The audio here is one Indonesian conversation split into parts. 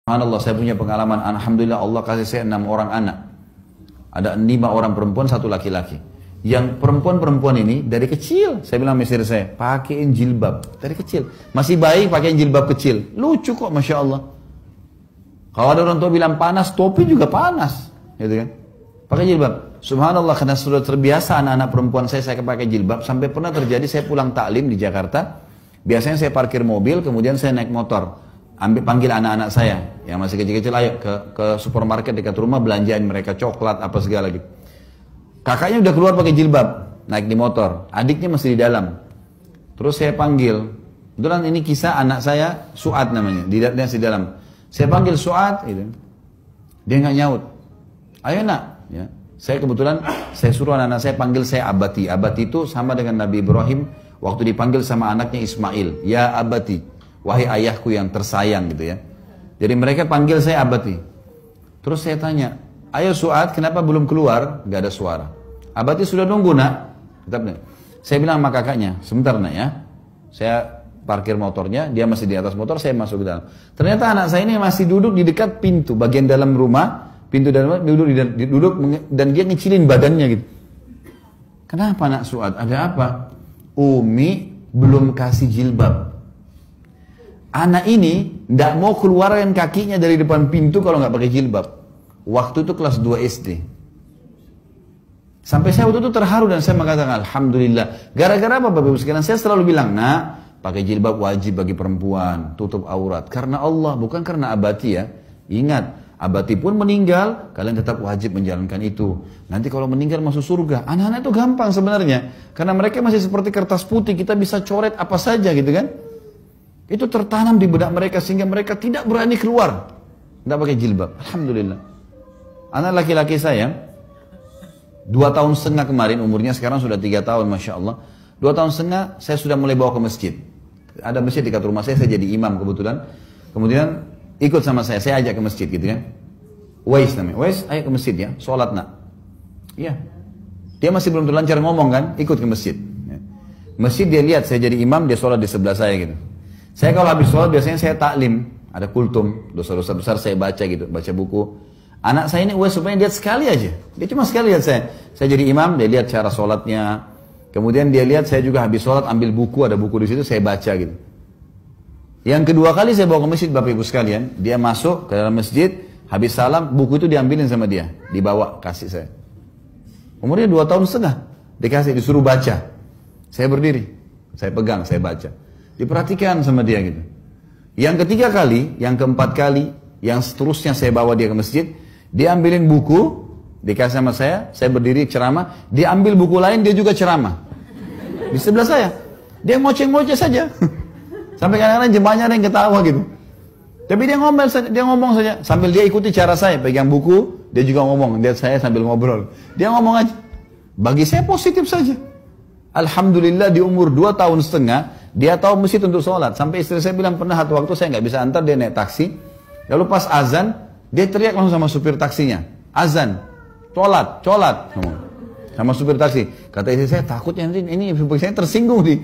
Subhanallah, saya punya pengalaman. Alhamdulillah Allah kasih saya 6 orang anak. Ada 5 orang perempuan, 1 laki-laki. Yang perempuan-perempuan ini dari kecil, saya bilang istri saya, pakaiin jilbab dari kecil. Masih baik pakaiin jilbab kecil, lucu kok, masya Allah. Kalau ada orang tua bilang panas, topi juga panas, gitu kan? Pakai jilbab. Subhanallah, karena sudah terbiasa anak-anak perempuan saya pakai jilbab, sampai pernah terjadi saya pulang taklim di Jakarta. Biasanya saya parkir mobil, kemudian saya naik motor, panggil anak-anak saya yang masih kecil-kecil, ayo ke supermarket dekat rumah, belanjain mereka coklat apa segala gitu. Kakaknya udah keluar pakai jilbab, naik di motor, adiknya masih di dalam. Terus saya panggil, kebetulan ini kisah anak saya, Suad namanya, dia masih di dalam. Saya panggil Suad, gitu. Dia nggak nyaut. Ayo nak, ya. Saya kebetulan, saya suruh anak-anak saya panggil saya Abati. Abati itu sama dengan Nabi Ibrahim, waktu dipanggil sama anaknya Ismail, ya Abati, wahai ayahku yang tersayang, gitu ya. Jadi mereka panggil saya Abati. Terus saya tanya, ayo Suad, kenapa belum keluar? Gak ada suara. Abati sudah nunggu nak. Saya bilang sama kakaknya, sebentar nak ya. Saya parkir motornya, dia masih di atas motor, saya masuk ke dalam. Ternyata anak saya ini masih duduk di dekat pintu, bagian dalam rumah, pintu dalam duduk dan dia ngecilin badannya gitu. Kenapa nak Suad? Ada apa? Umi belum kasih jilbab. Anak ini tidak mau keluarkan kakinya dari depan pintu kalau nggak pakai jilbab. Waktu itu kelas 2 SD. Sampai saya waktu itu terharu dan saya mengatakan Alhamdulillah. Gara-gara apa Bapak Ibu sekalian? Saya selalu bilang, nah pakai jilbab wajib bagi perempuan, tutup aurat. Karena Allah, bukan karena Abati ya. Ingat, Abati pun meninggal, kalian tetap wajib menjalankan itu. Nanti kalau meninggal masuk surga. Anak-anak itu gampang sebenarnya. Karena mereka masih seperti kertas putih, kita bisa coret apa saja gitu kan. Itu tertanam di benak mereka sehingga mereka tidak berani keluar. Tidak pakai jilbab. Alhamdulillah. Anak laki-laki saya 2 tahun setengah kemarin, umurnya sekarang sudah 3 tahun, Masya Allah. 2 tahun setengah saya sudah mulai bawa ke masjid. Ada masjid dekat rumah saya jadi imam kebetulan. Kemudian ikut sama saya ajak ke masjid gitu kan. Wais namanya, Wais ayo ke masjid ya, sholat nak. Iya. Dia masih belum terlancar ngomong kan, ikut ke masjid. Masjid dia lihat saya jadi imam, dia sholat di sebelah saya gitu. Saya kalau habis sholat biasanya saya taklim, ada kultum, dosa-dosa besar saya baca gitu, baca buku. Anak saya ini supaya lihat sekali aja. Dia cuma sekali lihat saya. Saya jadi imam, dia lihat cara sholatnya. Kemudian dia lihat saya juga habis sholat ambil buku, ada buku di situ saya baca gitu. Yang kedua kali saya bawa ke masjid Bapak Ibu sekalian, dia masuk ke dalam masjid, habis salam buku itu diambilin sama dia, dibawa kasih saya. Umurnya 2 tahun setengah, dikasih disuruh baca. Saya berdiri, saya pegang, saya baca. Diperhatikan sama dia gitu. Yang ketiga kali, yang keempat kali, yang seterusnya saya bawa dia ke masjid. Dia ambilin buku, dikasih sama saya berdiri ceramah, dia ambil buku lain, dia juga ceramah. Di sebelah saya. Dia ngoceh-ngoceh saja. Sampai kadang-kadang jemaahnya ada yang ketawa gitu. Tapi dia ngomong saja. Sambil dia ikuti cara saya, pegang buku, dia juga ngomong. Lihat saya sambil ngobrol. Dia ngomong aja. Bagi saya positif saja. Alhamdulillah di umur 2 tahun setengah, dia tahu masjid untuk sholat. Sampai istri saya bilang pernah satu waktu saya nggak bisa antar, dia naik taksi. Lalu pas azan, dia teriak langsung sama supir taksinya. Azan, colat. Sama supir taksi. Kata istri saya, takutnya nanti ini supir saya tersinggung nih.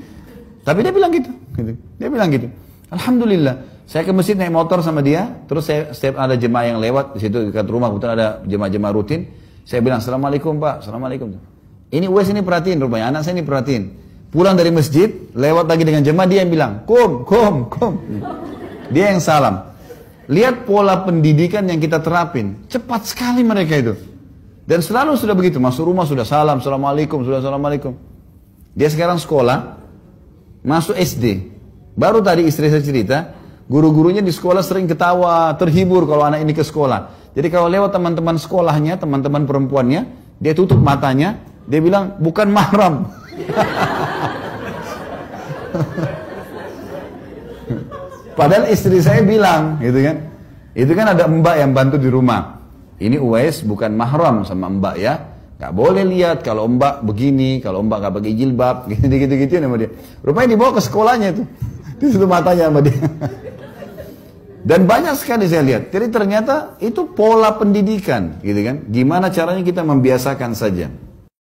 Tapi dia bilang gitu. Dia bilang gitu. Alhamdulillah. Saya ke masjid naik motor sama dia. Terus setiap ada jemaah yang lewat. Di situ dekat rumah, kebetulan ada jemaah-jemaah rutin. Saya bilang, Assalamualaikum Pak. Assalamualaikum. Ini Wes ini perhatiin rupanya. Anak saya ini perhatiin. Pulang dari masjid, lewat lagi dengan jemaah, dia yang bilang, Kum. Dia yang salam. Lihat pola pendidikan yang kita terapin. Cepat sekali mereka itu. Dan selalu sudah begitu. Masuk rumah sudah salam. Assalamualaikum. Dia sekarang sekolah. Masuk SD. Baru tadi istri saya cerita. Guru-gurunya di sekolah sering ketawa. Terhibur kalau anak ini ke sekolah. Jadi kalau lewat teman-teman sekolahnya. Teman-teman perempuannya. Dia tutup matanya. Dia bilang bukan mahram. Padahal istri saya bilang, gitu kan. Itu kan ada mbak yang bantu di rumah. Ini Uwais bukan mahram sama mbak ya. Gak boleh lihat kalau mbak begini, kalau mbak gak pakai jilbab, gitu-gitu sama dia. Rupanya dibawa ke sekolahnya itu. Ditutup matanya sama dia. Dan banyak sekali saya lihat. Jadi ternyata itu pola pendidikan, gitu kan. Gimana caranya kita membiasakan saja.